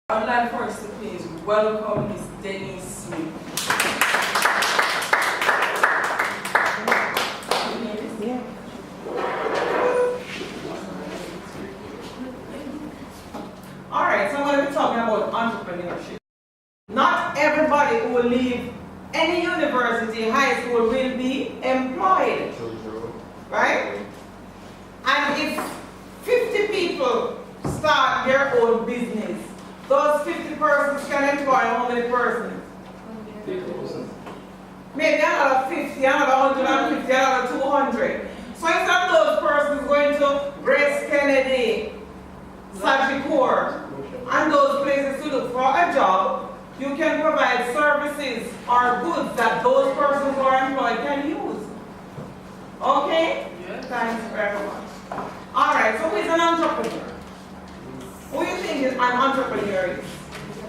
I would like for us to please welcome Miss Dennese. Alright, so I'm going to be talking about entrepreneurship. Not everybody who will leave any university, high school, will be employed. Right? And if 50 people start their own business, those 50 persons can employ how many persons? Maybe another 50, another 150, another 200. So instead of those persons going to Grace Kennedy, Sagicor, and those places to look for a job, you can provide services or goods that those persons who are employed can use. Okay? Yes. Thanks very much. Alright, so who is an entrepreneur? Who do you think is an entrepreneur?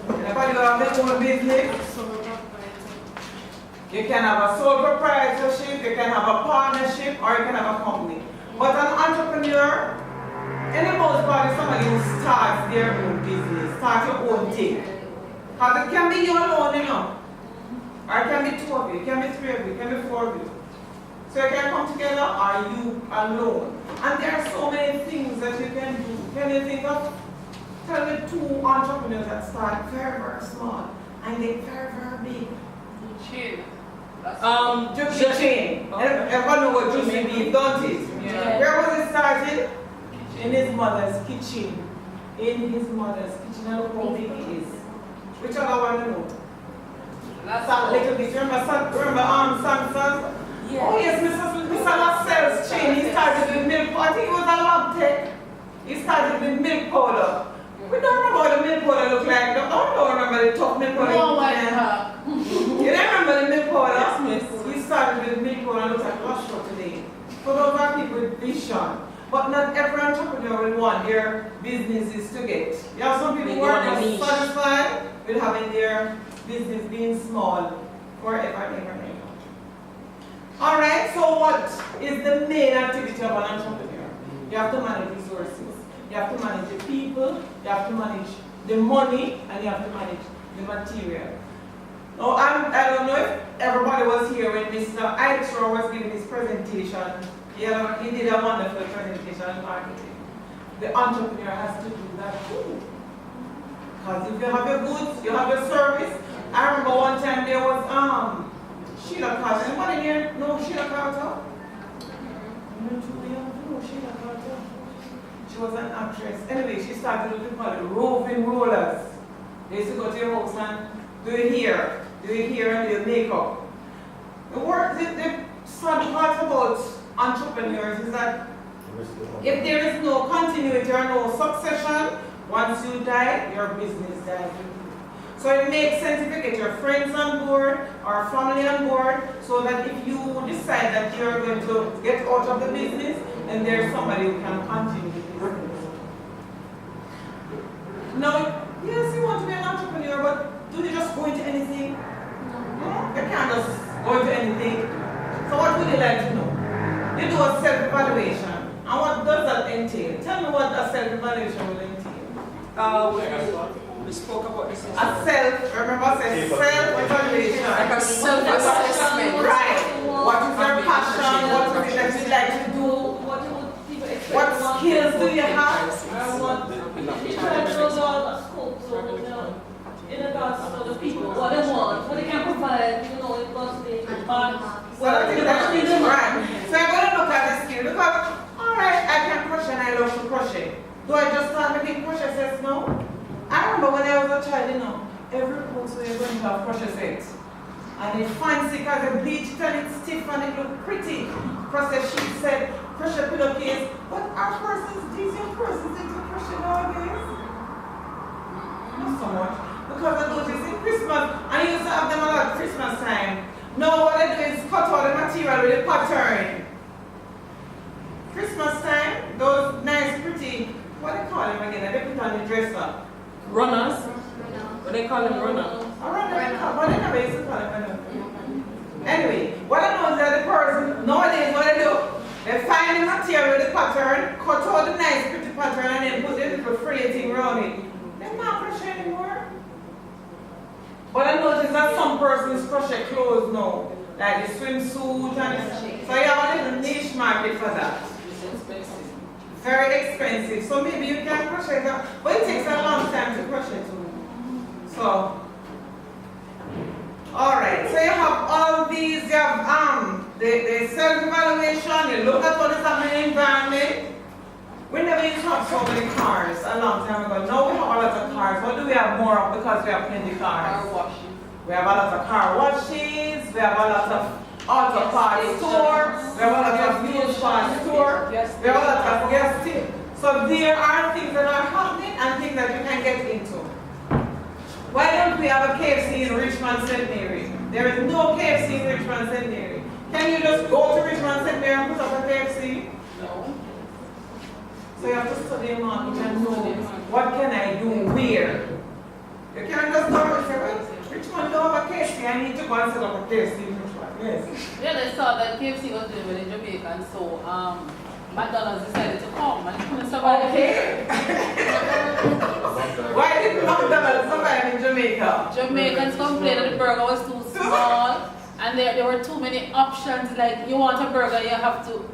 Anybody who have their own business? You can have a sole proprietorship, you can have a partnership, or you can have a company. But an entrepreneur, in the most part, is somebody who starts their own business, starts your own thing. Because it can be you alone, you know. Or it can be two of you, it can be three of you, it can be four of you. So you can come together, or you alone. And there are so many things that you can do. Can you think of, tell me two entrepreneurs that start very, very small and get very, very big? Chin. Juicy Chain. Everyone know what Juicy Beef, don't it? Yeah. Where was it started? In his mother's kitchen. In his mother's kitchen. And look how big it is. Which other one you know? Some little bit. Remember Samson? Yeah. Oh yes, Mr. Lascelles Chain. He started with milk. I think it was a lab tech. He started with milk powder. We don't remember what the milk powder looked like. Don't remember the tough milk powder. No, like You don't remember the milk powder? Yes, miss. We started with milk powder and looks like lush for today. So those are people with vision. But not every entrepreneur will want their businesses to get. You have some people who are just satisfied with having their business being small forever and ever and ever. Alright, so what is the main activity of an entrepreneur? You have to manage resources. You have to manage the people, you have to manage the money, and you have to manage the material. Now, I don't know if everybody was here when Mr. Eitro was giving his presentation. Yeah, he did a wonderful presentation on marketing. The entrepreneur has to do that too. Because if you have your goods, you have your service. I remember one time there was Sheila Carter. Anybody here know Sheila Carter? No, Sheila Carter. She was an actress. Anyway, she started what we call it roving rollers. They used to go to your house and do your hair and do your makeup. The sad part about entrepreneurs is that if there is no continuity or no succession, once you die, your business dies with you. So it makes sense if you get your friends on board or family on board, so that if you decide that you're going to get out of the business, then there's somebody who can continue the business. Now, yes, you want to be an entrepreneur, but do you just go into anything? No. You can't just go into anything. So what would you like to know? You do a self-evaluation. And what does that entail? Tell me what a self-evaluation will entail. We spoke about this. Remember I said self-evaluation. Like a self-assessment. Right. What is your passion? What is it that you like to do? What skills do you have? In regards to the people, what they want, what they can provide, you know, it must be So I think that's right. So I'm going to look at the skill because, alright, I can crochet and I love to crochet. Do I just start making crochet sets now? I remember when I was a child, you know, every house we were going to have crochet sets. And it's fancy because they bleach it and it's stiff and it looks pretty. Crochet sheet said, crochet pillowcase. But our persons, these young persons into crochet nowadays? Not so much. Because I noticed in Christmas, I used to have them a lot at Christmas time. Now what I do is cut all the material with a pattern. Christmas time, those nice pretty, what do they call them again? They put on the dresser. Runners. What they call them runners? What they never used to call them. Anyway, what I know is that the person, nowadays what they do, they find the material with the pattern, cut out the nice pretty pattern and then put a little frilly thing around it. They Them not crochet anymore. But I noticed that some persons crochet clothes now, like the swimsuit and so you have a little niche market for that. It's expensive. Very expensive. So maybe you can crochet that, but it takes a long time to crochet too. So, all right. So you have all these. You have the self-evaluation. You look at what is happening in the environment. We never used to have so many cars a long time ago. Now we have a lot of cars. What do we have more of? Because we have plenty cars. Car washing. We have a lot of car washes. We have a lot of auto parts store. We have a lot of used parts store. We have a lot of gas station. So there are things that are happening and things that you can get into. Why don't we have a KFC in Richmond, St. Mary? There is no KFC in Richmond, St. Mary. Can you just go to Richmond, St. Mary and put up a KFC? No. So you have to study a market and know what can I do where. You can't just go and say, well, Richmond don't have a KFC, I need to go and set up a KFC in Richmond. Yes. Yeah, they saw that KFC was doing well in Jamaica, and so McDonald's decided to come and couldn't survive. Okay. Why did McDonald's survive in Jamaica? Jamaicans complained that the burger was too small, and there were too many options. Like, you want a burger, you have to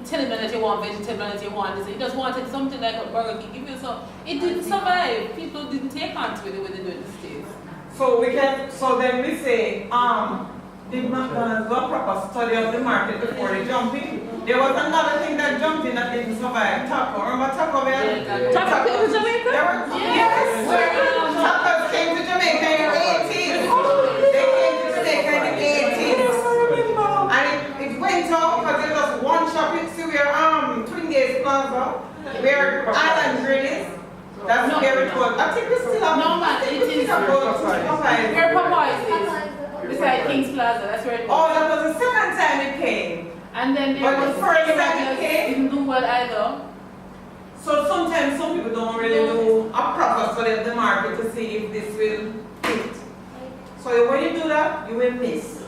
tell them that you want vegetable, that you want this. You just wanted something like a Burger King give you. So it didn't survive. People didn't take on to it the way they do in the States. So then we say, did McDonald's do a proper study of the market before they jump in? There was another thing that jumped in that didn't survive. Taco. Remember Taco Bell? Yeah, Taco came to Jamaica? Yes. Tacos came to Jamaica in the 80s. They came to Jamaica in the 80s. And it went out because there was one shop in where Twin Gates Plaza, where Island Grill is. That's where it was. I think we still have. No man, it is. Where Popeyes is. Beside King's Plaza, that's where it was. Oh, that was the second time it came. And then there But was the first time it came, didn't do well either. so sometimes some people don't really do a proper study of the market to see if this will fit. So when you do that, you will miss.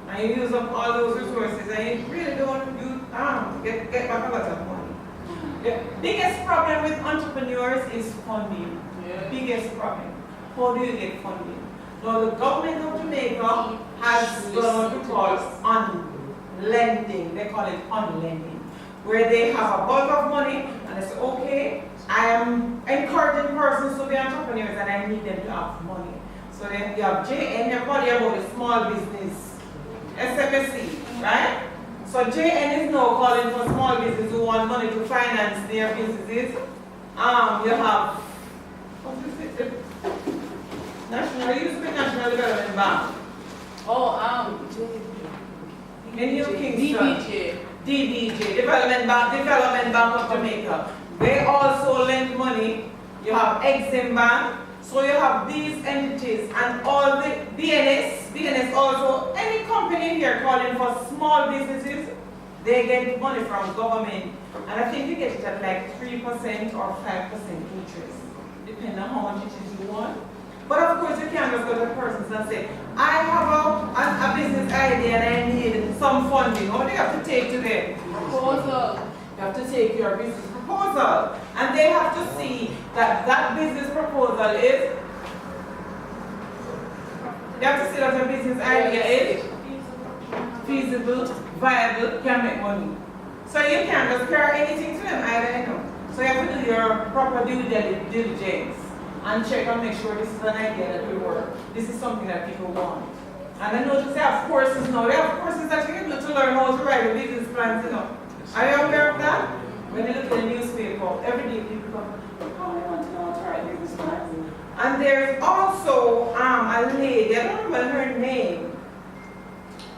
And you use up all those resources and you really don't get back a lot of money. The biggest problem with entrepreneurs is funding. Yeah. Biggest problem. How do you get funding? Now the government of Jamaica has what we call on-lending. They call it on-lending. Where they have a bulk of money and they say, okay, I am encouraging persons to be entrepreneurs and I need them to have money. So then you have JN, everybody about the small business, SMSC, right? So JN is now calling for small businesses who want money to finance their businesses. You have, what's this? National, used to be National Development Bank. In New Kingston. DBJ, Development Bank of Jamaica. They also lend money. You have Exim Bank. So you have these entities and all the BNS also, any company here calling for small businesses, they get money from government. And I think you get it at like 3% or 5% interest, depending on how much interest you want. But of course you can't just go to persons and say, I have a business idea and I need some funding. What do you have to take to them? Proposal. You have to take your business proposal. And they have to see that that business proposal is, they have to see that your business idea is feasible, viable, can make money. So you can't just carry anything to them either, you know. So you have to do your proper due diligence and check and make sure this is an idea that will work. This is something that people want. And I notice they have courses now. They have courses that you're able to learn how to write a business plan, you know. Are you aware of that? When you look at the newspaper, every day people come, oh, I want to know how to write a business plan. And there's also a lady, I don't remember her name,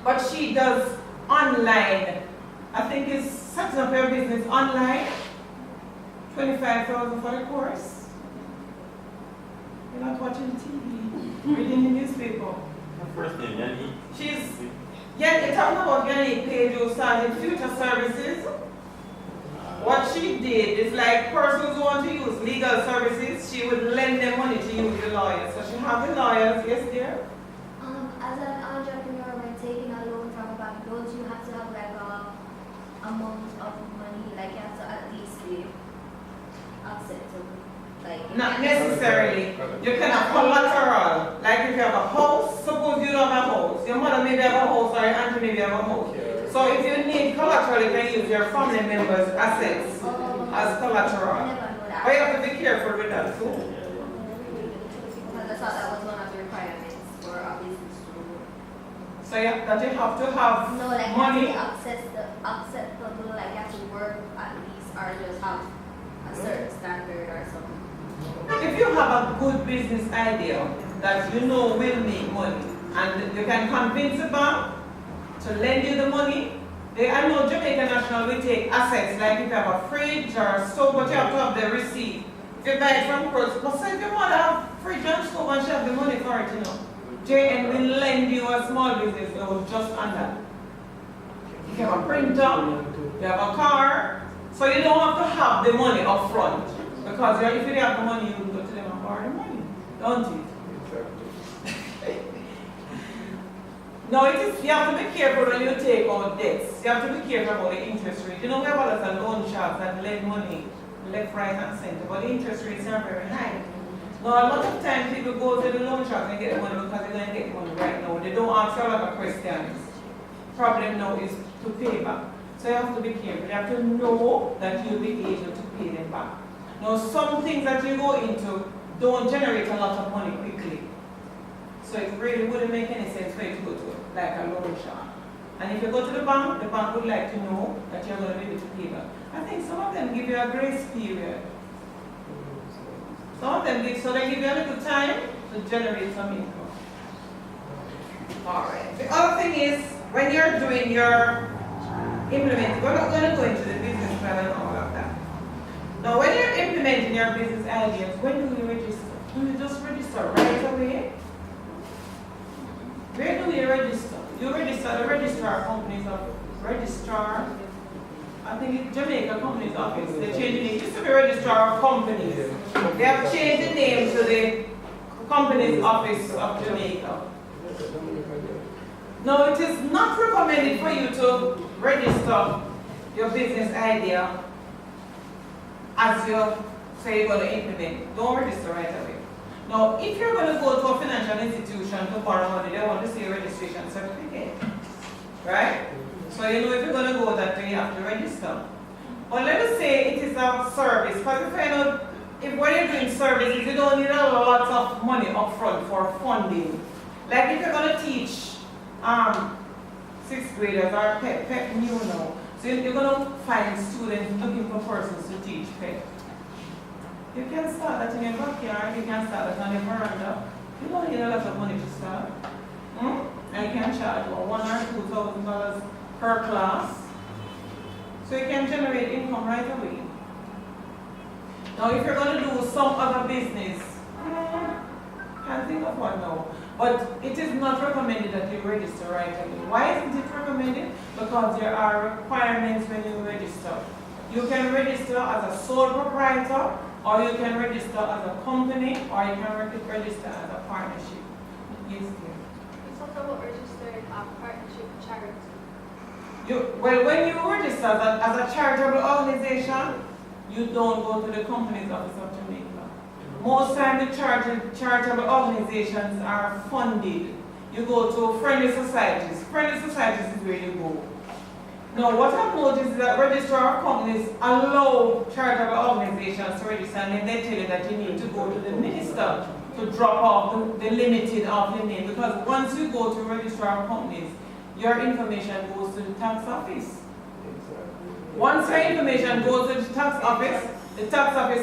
but she does online. I think it's setting up your business online. 25,000 for the course. You're not watching TV, reading the newspaper. First name, Yanni. She's, you're talking about Yanni Page who started Future Services. What she did is like persons who want to use legal services, she would lend them money to use the lawyers. So she have the lawyers, yes dear? As an entrepreneur, when taking a loan from a bank, don't you have to have like a amount of money, like you have to at least be acceptable? Like, Not necessarily. You can have collateral. Like if you have a house, suppose you don't have a house. Your mother maybe have a house or your auntie maybe have a house. So if you need collateral, you can use your family members' assets as collateral. I never know that. But you have to be careful with that too. Because I thought that was one of the requirements for a business to do. So yeah, that you have to have No, like money. you have to acceptable, like you have to work at least or just have a certain standard or something. If you have a good business idea that you know will make money and you can convince the bank to lend you the money, I know Jamaica National will take assets like if you have a fridge or a stove, but you have to have the receipt. If you buy it from Coles, but say if your mother have fridge and stove and she have the money for it, you know, JN will lend you a small business loan just on that. If you have a printer, you have a car, so you don't have to have the money up front. Because if you don't have the money, you will go to them and borrow the money, don't you? No, it is, you have to be careful when you take out debts. You have to be careful about the interest rate. You know, we have a lot of loan sharks that lend money left, right, and center, but the interest rates are very high. Now, a lot of times people go to the loan sharks and get the money because they're going to get money right now. They don't answer a lot of questions. Problem now is to pay back. So you have to be careful. You have to know that you'll be able to pay them back. Now, some things that you go into don't generate a lot of money quickly. So it really wouldn't make any sense for you to go to like a loan shark. And if you go to the bank would like to know that you're going to be able to pay back. I think some of them give you a grace period. Some of them give, so they give you a little time to generate some income. Alright. The other thing is, when you're doing your implementing, we're not going to go into the business plan and all of that. Now, when you're implementing your business ideas, when do you register? Do you just register right away? Where do you register? You register at the registrar company's office. Registrar, I think it's Jamaica Company's office. They changed the name. It used to be registrar of companies. They have changed the name to the Company's Office of Jamaica. No, it is not recommended for you to register your business idea as you say you're going to implement. Don't register right away. Now, if you're going to go to a financial institution to borrow money, they want to see a registration certificate. Right? So you know if you're going to go that way, you have to register. But let us say it is a service, because if when you're doing services, you don't need a lot of money up front for funding. Like if you're going to teach 6th graders or PEP new now, so you're going to find students looking for persons to teach PEP. You can start that in your backyard, you can start that on your veranda. You don't need a lot of money to start. And you can charge $1,000 or $2,000 per class. So you can generate income right away. Now if you're going to do some other business, can't think of one now. But it is not recommended that you register right away. Why isn't it recommended? Because there are requirements when you register. You can register as a sole proprietor, or you can register as a company, or you can register as a partnership. Yes, dear. It's also about registering a partnership charity. Well, when you register as a charitable organization, you don't go to the Company's Office of Jamaica. Most times the charitable organizations are funded. You go to friendly societies. Friendly societies is where you go. Now, what I've noticed is that registrar of companies allow charitable organizations to register, and then they tell you that you need to go to the minister to drop off the limited of your name, because once you go to registrar of companies, your information goes to the tax office. Once your information goes to the tax office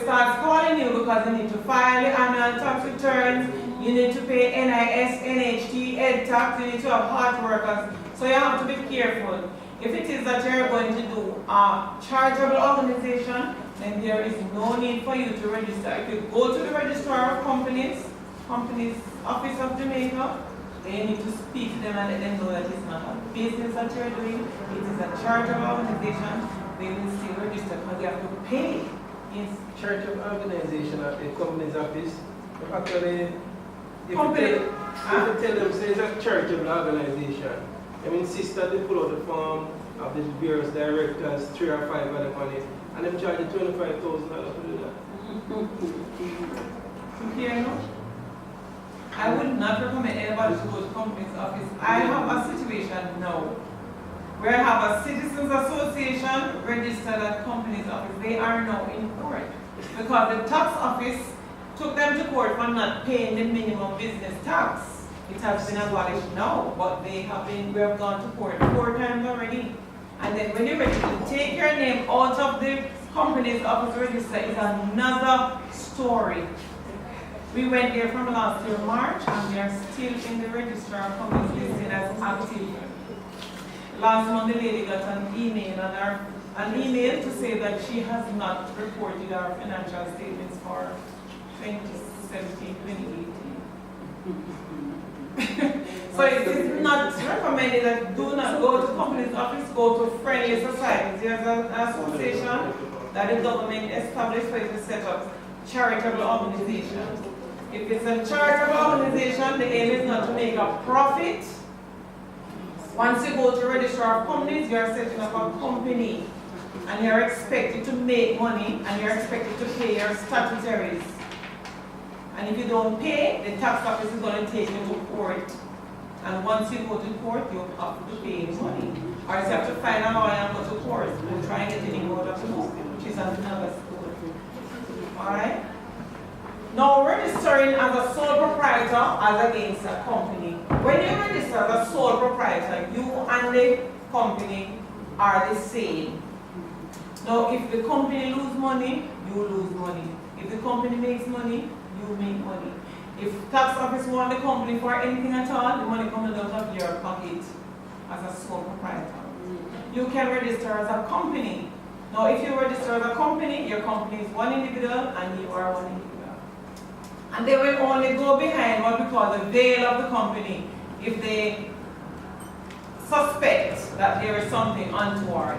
starts calling you because you need to file your annual tax returns, you need to pay NIS, NHT, Ed tax, you need to have hard workers. So you have to be careful. If it is that you're going to do a charitable organization, then there is no need for you to register. If you go to the registrar of companies Office of Jamaica, then you need to speak to them and let them know that it's not a business that you're doing, it is a charitable organization. They will still register because you have to pay. Yes. Charitable organization at the company's office. Actually, if you tell them say it's a charitable organization, I mean, insist that they pull out the form of the bureau's directors, 3 or 5 of the money, and them charge you $25,000 to do that. Here, no? I would not recommend anybody to go to company's office. I have a situation now where I have a citizens association registered at company's office. They are now in court because the tax office took them to court for not paying the minimum business tax. It has been abolished now, but we have gone to court 4 times already. And then when you're ready to take your name out of the company's office register is another story. We went there from last year March and we are still in the register of companies listed as active. Last month the lady got an email to say that she has not reported our financial statements for 2017, 2018. So it is not recommended that do not go to company's office, go to friendly societies. There's an association that the government established for it to set up charitable organizations. If it's a charitable organization, the aim is not to make a profit. Once you go to register of companies, you are setting up a company and you're expected to make money and you're expected to pay your statutories. And if you don't pay, the tax office is going to take you to court. And once you go to court, you have to pay money. Or you have to find a lawyer and go to court and try and get any more of the book, which is another story. Alright? Now, registering as a sole proprietor as against a company. When you register as a sole proprietor, you and the company are the same. Now, if the company loses money, you lose money. If the company makes money, you make money. If tax office want the company for anything at all, the money comes out of your pocket as a sole proprietor. You can register as a company. Now, if you register as a company, your company is one individual and you are one individual. And they will only go behind what we call the veil of the company if they suspect that there is something untoward,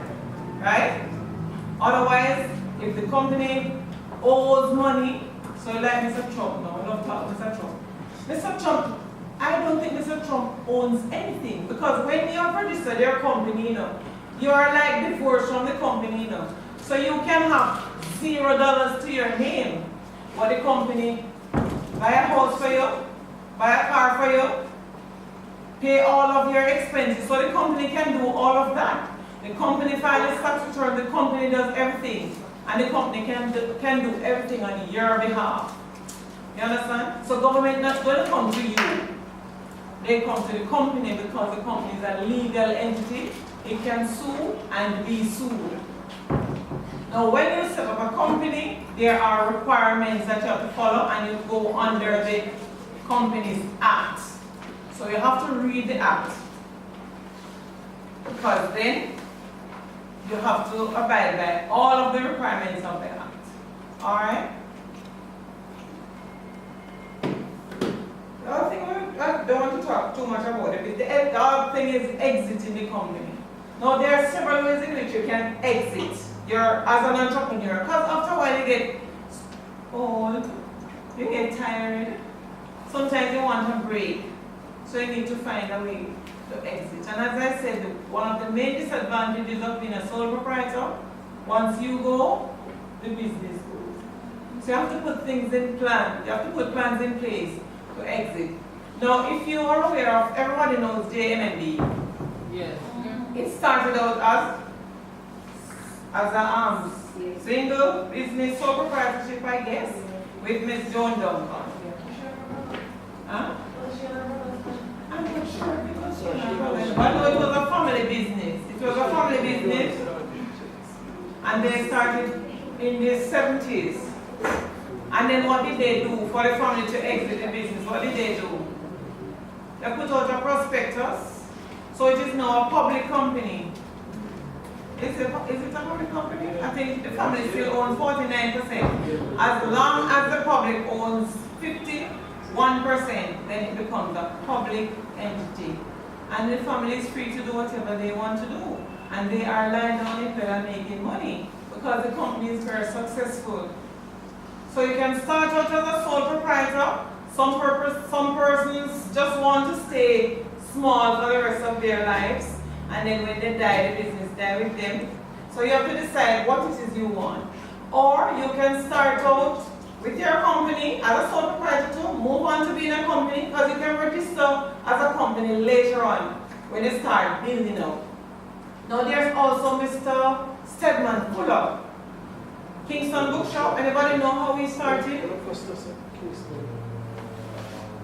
right? Otherwise, if the company owes money, so like Mr. Trump now, I love talking Mr. Trump. Mr. Trump, I don't think Mr. Trump owns anything because when you have registered your company, you are like divorced from the company, So you can have $0 to your name, but the company buy a house for you, buy a car for you, pay all of your expenses. So the company can do all of that. The company files tax return, the company does everything. And the company can do everything on your behalf. You understand? So government not going to come to you. They come to the company because the company is a legal entity. It can sue and be sued. Now when you set up a company, there are requirements that you have to follow and you go under the Companies Act. So you have to read the act. Because then you have to abide by all of the requirements of the act. Alright? The other thing I don't want to talk too much about it, the other thing is exiting the company. Now there are several ways in which you can exit as an entrepreneur. Because after a while you get old, you get tired. Sometimes you want a break. So you need to find a way to exit. And as I said, one of the main disadvantages of being a sole proprietor, once you go, the business goes. So you have to put things in plan. You have to put plans in place to exit. Now, if you are aware of, everybody knows JMNB. Yes. It started out as a single business sole proprietorship, I guess, with Miss Joan Duncan. Huh? I'm not sure because but no, it was a family business. It was a family business, and they started in the 70s. And then what did they do for the family to exit the business? What did they do? They put out a prospectus, so it is now a public company. Is it a public company? I think the family still owns 49%. As long as the public owns 51%, then it becomes a public entity. And the family is free to do whatever they want to do. And they are lying down in bed and making money because the company is very successful. So you can start out as a sole proprietor. Some persons just want to stay small for the rest of their lives. And then when they die, the business die with them. So you have to decide what it is you want. or you can start out with your company as a sole proprietor, move on to being a company, because you can register as a company later on when you start building up. Now there's also Mr. Stedman Fuller, Kingston Bookshop. Anybody know how he started? Kingston.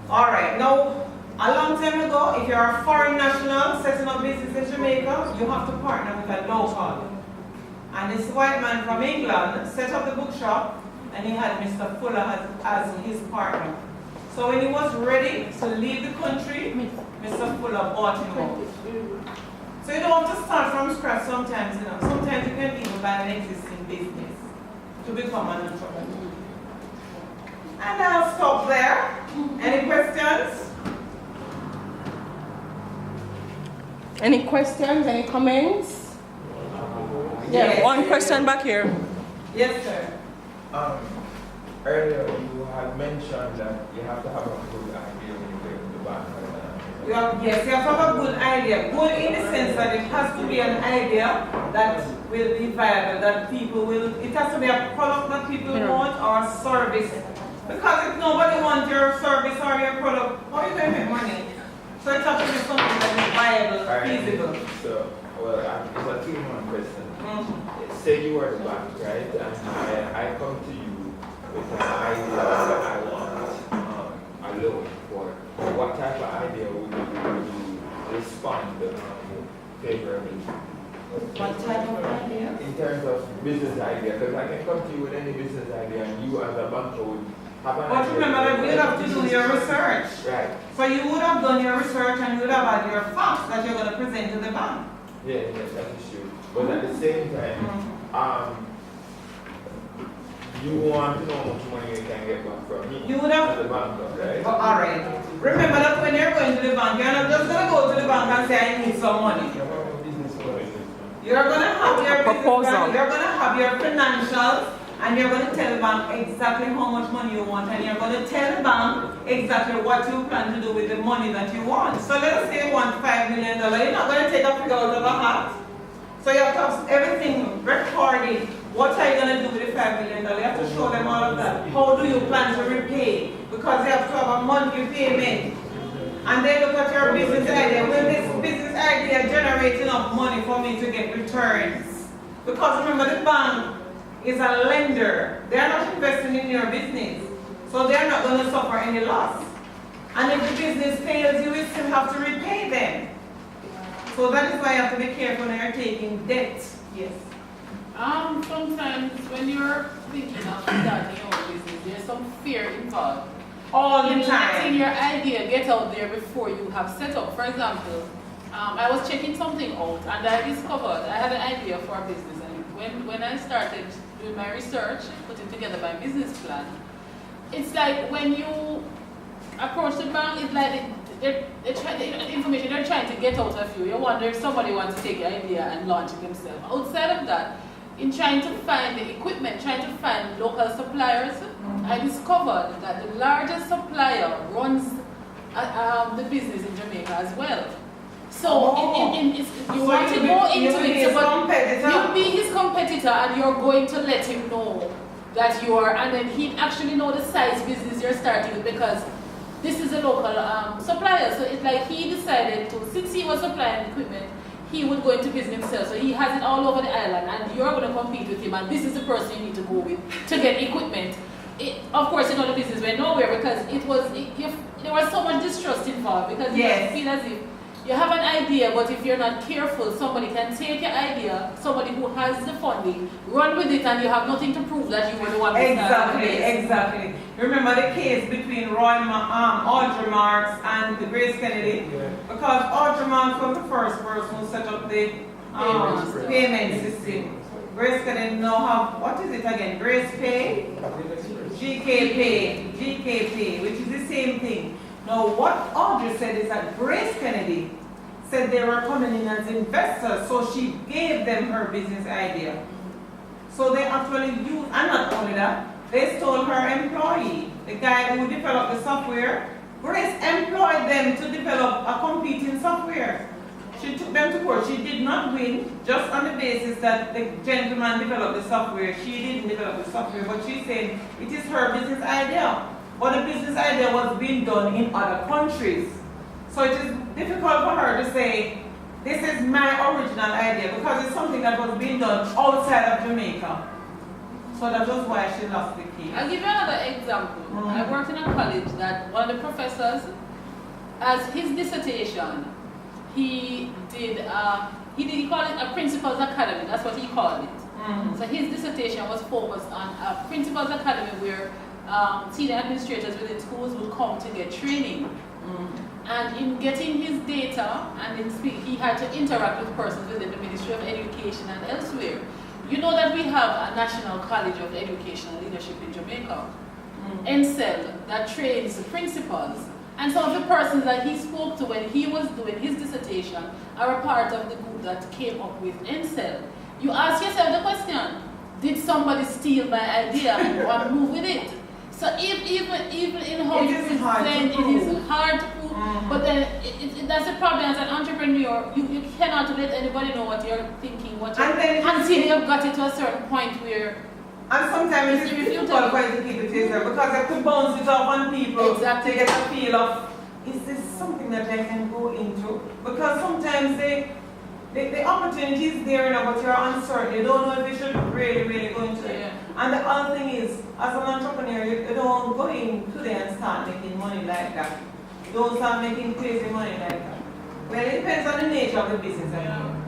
Alright, now a long time ago, if you're a foreign national setting up business in Jamaica, you have to partner with a local. And this white man from England set up the bookshop, and he had Mr. Fuller as his partner. So when he was ready to leave the country, Mr. Fuller bought him out. So you don't have to start from scratch sometimes, you know. Sometimes you can even buy an existing business to become an entrepreneur. And I'll stop there. Any questions? Any questions? Any comments? Yes. One question back here. Yes, sir. Earlier you had mentioned that you have to have a good idea when you get to the bank. Yes, you have to have a good idea. Good in the sense that it has to be an idea that will be viable, that people will, it has to be a product that people want or a service. Because if nobody wants your service or your product, how are you going to make money? So it has to be something that is viable, feasible. So, well, it's a two-in-one question. Mm-hmm. Say you are the bank, right? And I come to you with an idea that I want a loan for. What type of idea would you respond favorably? What type of idea? In terms of business idea, because I can come to you with any business idea and you as a banker would have an idea. But remember that you have to do your research. Right. So you would have done your research and you would have had your facts that you're going to present to the bank. Yeah, that is true. But at the same time, you want to know how much money you can get back from me. You would have. As a banker, right? Oh, all right. Remember that when you're going to the bank, you're not just going to go to the bank and say, I need some money. You're going to have your Proposal. business plan, you're going to have your financials, and you're going to tell the bank exactly how much money you want, and you're going to tell the bank exactly what you plan to do with the money that you want. So let us say you want $5 million. You're not going to take a figure out of a hat. So you have to have everything recorded. What are you going to do with the $5 million? You have to show them all of that. How do you plan to repay? Because you have to have a monthly payment. And they look at your business idea. Will this business idea generate enough money for me to get returns? Because remember, the bank is a lender. They are not investing in your business. So they are not going to suffer any loss. And if the business fails, you will still have to repay them. So that is why you have to be careful when you're taking debt. Yes. Sometimes when you're thinking of starting your own business, there's some fear involved. All the In time. letting your idea get out there before you have set up. For example, I was checking something out and I discovered I had an idea for a business. And when I started doing my research, putting together my business plan, it's like when you approach the bank, it's like the information they're trying to get out of you. You wonder if somebody wants to take your idea and launch it themselves. Outside of that, in trying to find the equipment, trying to find local suppliers, I discovered that the largest supplier runs the business in Jamaica as well. So you want to go into it, but you be his competitor and you're going to let him know that you are, and then he actually know the size business you're starting with because this is a local supplier. So it's like he decided to, since he was supplying equipment, he would go into business himself. So he has it all over the island and you're going to compete with him and this is the person you need to go with to get equipment. Of course, the business went nowhere because there was so much distrust involved because you feel as if you have an idea, but if you're not careful, somebody can take your idea, somebody who has the funding, run with it, and you have nothing to prove that you were the one who started it. Exactly. Remember the case between Audrey Marks and Grace Kennedy? Yeah. Because Audrey Marks was the first person who set up the payment system. Grace Kennedy now have, what is it again? Grace Pay? GK Pay, which is the same thing. Now, what Audrey said is that Grace Kennedy said they were coming in as investors, so she gave them her business idea. So they actually used, and not only that, they stole her employee, the guy who developed the software. Grace employed them to develop a competing software. She took them to court. She did not win, just on the basis that the gentleman developed the software. She didn't develop the software, but she said it is her business idea. But the business idea was being done in other countries. So it is difficult for her to say, this is my original idea, because it's something that was being done outside of Jamaica. So that was why she lost the case. I'll give you another example. I worked in a college that one of the professors, as his dissertation, he called it a principal's academy. That's what he called it. So his dissertation was focused on a principal's academy where senior administrators within schools would come to get training. And in getting his data and in speaking, he had to interact with persons within the Ministry of Education and elsewhere. You know that we have a National College of Educational Leadership in Jamaica, NCEL, that trains principals. And some of the persons that he spoke to when he was doing his dissertation are a part of the group that came up with NCEL. You ask yourself the question, did somebody steal my idea and move with it? So even in how you present, it is hard to prove. But then that's the problem as an entrepreneur. You cannot let anybody know what you're thinking, until you've got it to a certain point where. And sometimes it's difficult for you to keep it to yourself, because I could bounce it off on people to get a feel of, is this something that I can go into? Because sometimes the opportunity is there now, but you're uncertain. You don't know if you should really go into it. And the other thing is, as an entrepreneur, you don't go in today and start making money like that. You don't start making crazy money like that. Well, it depends on the nature of the business, I mean.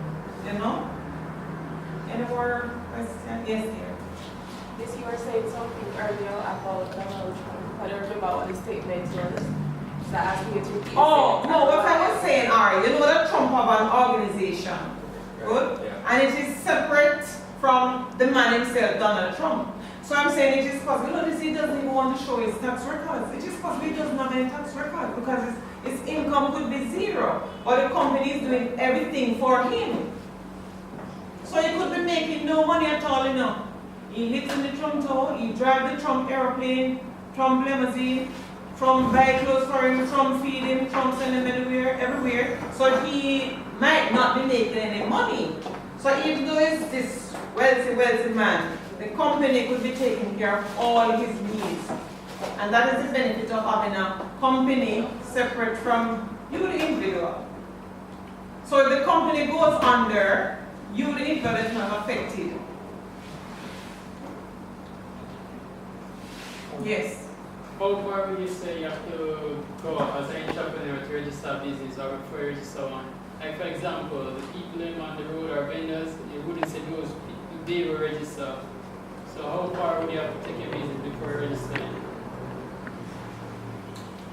You know? Any more questions? Yes, dear. Yes, you were saying something earlier about Donald Trump. I don't remember what the statement was. So I asked you to repeat. Oh, no, what I was saying, Ari, you know that Trump have an organization, good? And it is separate from the man himself, Donald Trump. So I'm saying it is possible. Notice he doesn't even want to show his tax records. It is possible he doesn't have any tax records because his income could be zero. Or the company is doing everything for him. So he could be making no money at all, you know. He lives in the Trump Tower, he drives the Trump airplane, Trump limousine, Trump buy clothes for him, Trump feed him, Trump send him everywhere. So he might not be making any money. So even though he's this wealthy man, the company could be taking care of all his needs. And that is the benefit of having a company separate from you, the individual. So if the company goes under, you, the individual, is not affected. Yes. How far would you say you have to go as an entrepreneur to register a business or before you register one? Like for example, the people on the road are vendors, you wouldn't say those people, they will register. So how far would you have to take your business before you register?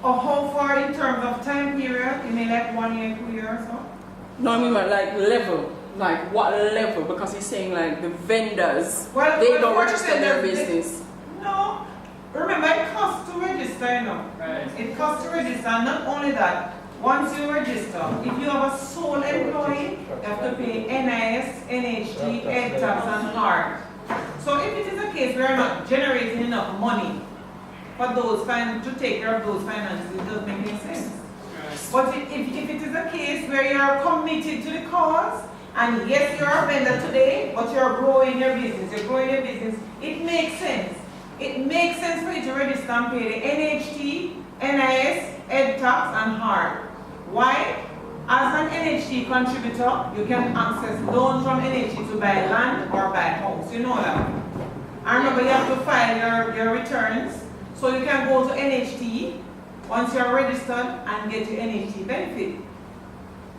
Or how far in terms of time period? You mean like 1 year, 2 years or so? No, I mean like level. Like what level? Because he's saying like the vendors, they don't register their business. No. Remember, it costs to register, you know. Right. It costs to register, and not only that, once you register, if you have a sole employee, you have to pay NIS, NHT, Ed tax, and HART. So if it is a case where you're not generating enough money for those to take care of those finances, it doesn't make any sense. Right. But if it is a case where you're committed to the cause, and yes, you're a vendor today, but you're growing your business, it makes sense. It makes sense for you to register and pay the NHT, NIS, Ed tax, and HART. Why? As an NHT contributor, you can access loans from NHT to buy land or buy house. You know that. And remember, you have to file your returns. So you can go to NHT once you're registered and get your NHT benefit.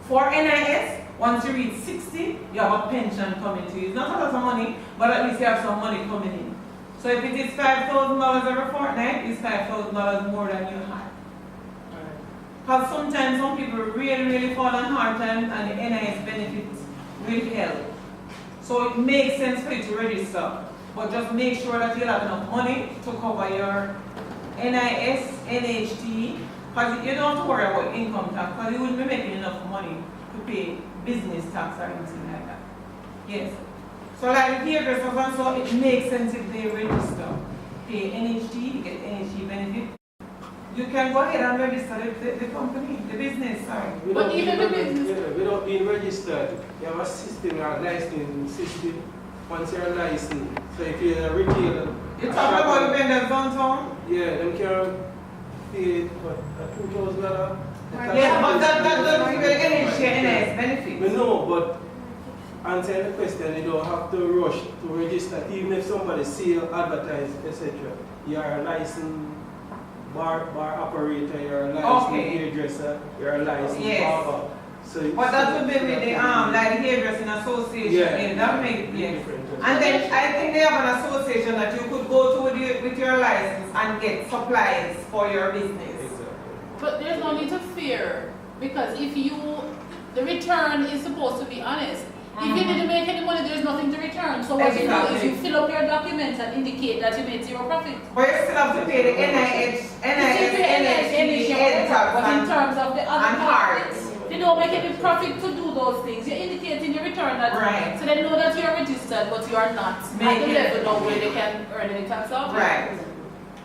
For NIS, once you reach 60, you have a pension coming to you. It's not a lot of money, but at least you have some money coming in. So if it is $5,000 every fortnight, it's $5,000 more than you had. Because sometimes some people really fall on hard times and the NIS benefits will help. So it makes sense for you to register. But just make sure that you have enough money to cover your NIS, NHT, because you don't have to worry about income tax, because you wouldn't be making enough money to pay business tax or anything like that. Yes. So like the hairdressers and so, it makes sense if they register. Pay NHT, you get NHT benefit. you can go ahead and register the company, the business, sorry. But even the business... Without being registered, you have a system, a licensing system. Once you're licensed, so if you're a retailer... You're talking about the vendors downtown? Yeah, them can pay, what, $2,000? Yeah, but that doesn't give any benefit. We know, but answering the question, you don't have to rush to register. Even if somebody sell, advertise, etc. You are a licensed bar operator, you're a licensed hairdresser, you're a licensed barber. So but that would be with the like the hairdressing association. Yeah, that makes different. And then I think they have an association that you could go to with your license and get supplies for your business. Exactly. But there's no need to fear, because if the return is supposed to be honest. If you didn't make any money, there's nothing to return. So what you do is you fill up your documents and indicate that you made zero profit. But you still have to pay the NIH, but in terms of the other parts, you don't make any profit to do those things. You indicate in your return that, so they know that you are registered, but you are not at the level now where they can earn any tax off. Right.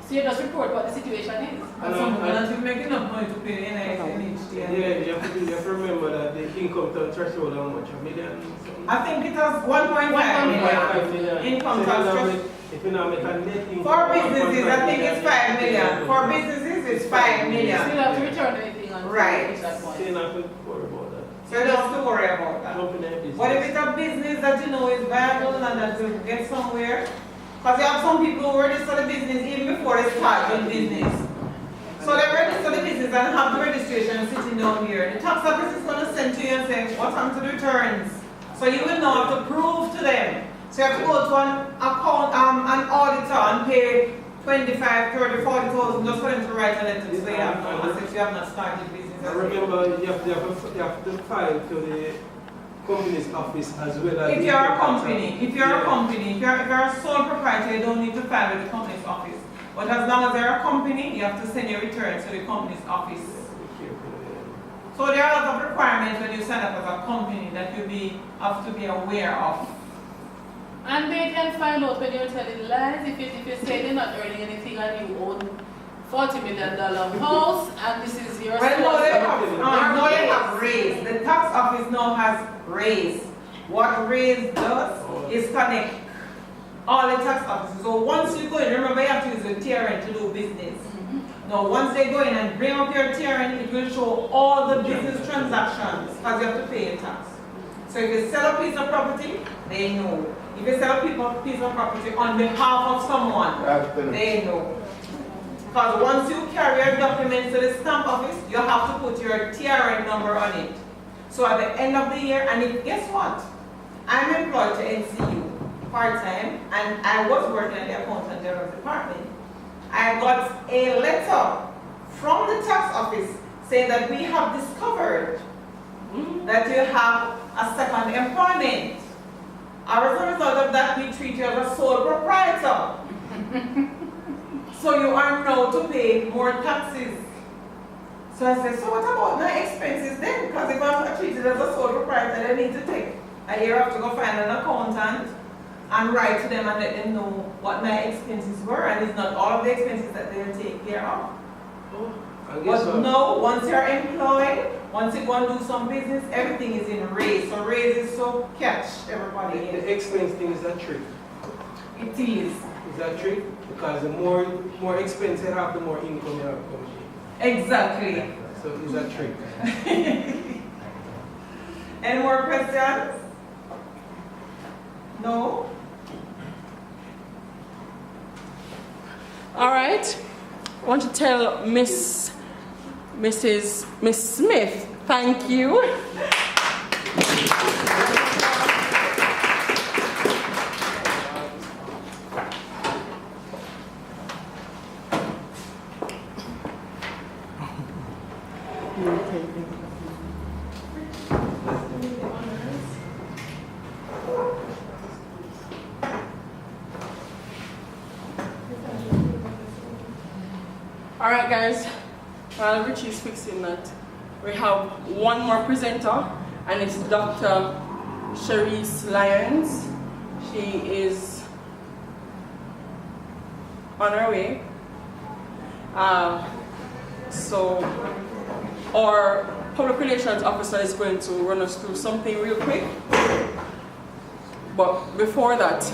So you just report what the situation is. And some people make enough money to pay the NIH. Yeah, you have to remember that the income tax threshold how much? $1 million? I think it was 1.5 million. Income tax threshold. If you now make a net income for businesses, I think it's 5 million. For businesses, it's 5 million. You still have to return anything on that point. So you don't have to worry about that. So you don't have to worry about that. But if it's a business that you know is viable and that will get somewhere, because you have some people who register the business even before they start doing business. So they register the business and have the registration sitting down here. The tax office is going to send to you and say, what happened to the returns? So you will now have to prove to them. So you have to go to an auditor and pay 25, 30, 40,000 just for them to write a letter to say you have no assets, you have not started business. I remember you have to file to the company's office as well as... If you're a company, if you're a sole proprietor, you don't need to file with the company's office. But as long as you're a company, you have to send your returns to the company's office. So there are a lot of requirements when you sign up as a company that you have to be aware of. And they can find out when you're telling lies. If you say they're not earning anything and you own $40 million house and this is your... Well, no, they have raised. The tax office now has raised. What raised does is connect all the tax offices. So once you go in, remember you have to use the TRN to do business. Now once they go in and bring up your TRN, it will show all the business transactions because you have to pay a tax. So if you sell a piece of property, they know. If you sell a piece of property on behalf of someone, they know. Because once you carry your documents to the stamp office, you have to put your TRN number on it. So at the end of the year, and guess what? I'm employed to NCU part-time, and I was working at the Accountant General Department. I got a letter from the tax office saying that we have discovered that you have a second employment. As a result of that, we treat you as a sole proprietor. So you are now to pay more taxes. So I said, so what about my expenses then? Because if I'm treated as a sole proprietor, I need to take a year off to go find an accountant and write to them and let them know what my expenses were, and it's not all of the expenses that they'll take care of. But no, once you're employed, once you go and do some business, everything is in raise. So raise is so catch everybody in. The expense thing is a trick. It is. Is that trick? Because the more expense you have, the more income you have coming in. Exactly. So is that trick? Any more questions? No? All right. I want to tell Miss Smith, thank you. All right, guys, while Richie's fixing that, we have one more presenter, and it's Dr. Cherise Lyons. She is on her way. So our public relations officer is going to run us through something real quick. But before that,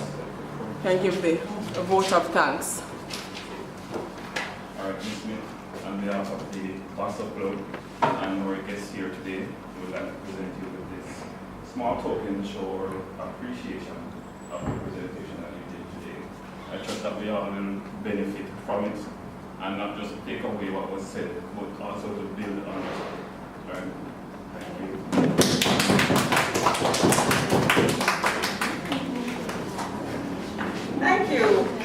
can give the vote of thanks. Alright, Ms. Smith, on behalf of the BASSO Club and our guests here today, we would like to present you with this small token to show our appreciation of the presentation that you did today. I trust that we all will benefit from it and not just take away what was said, but also to build on it. Alright, thank you. Thank you.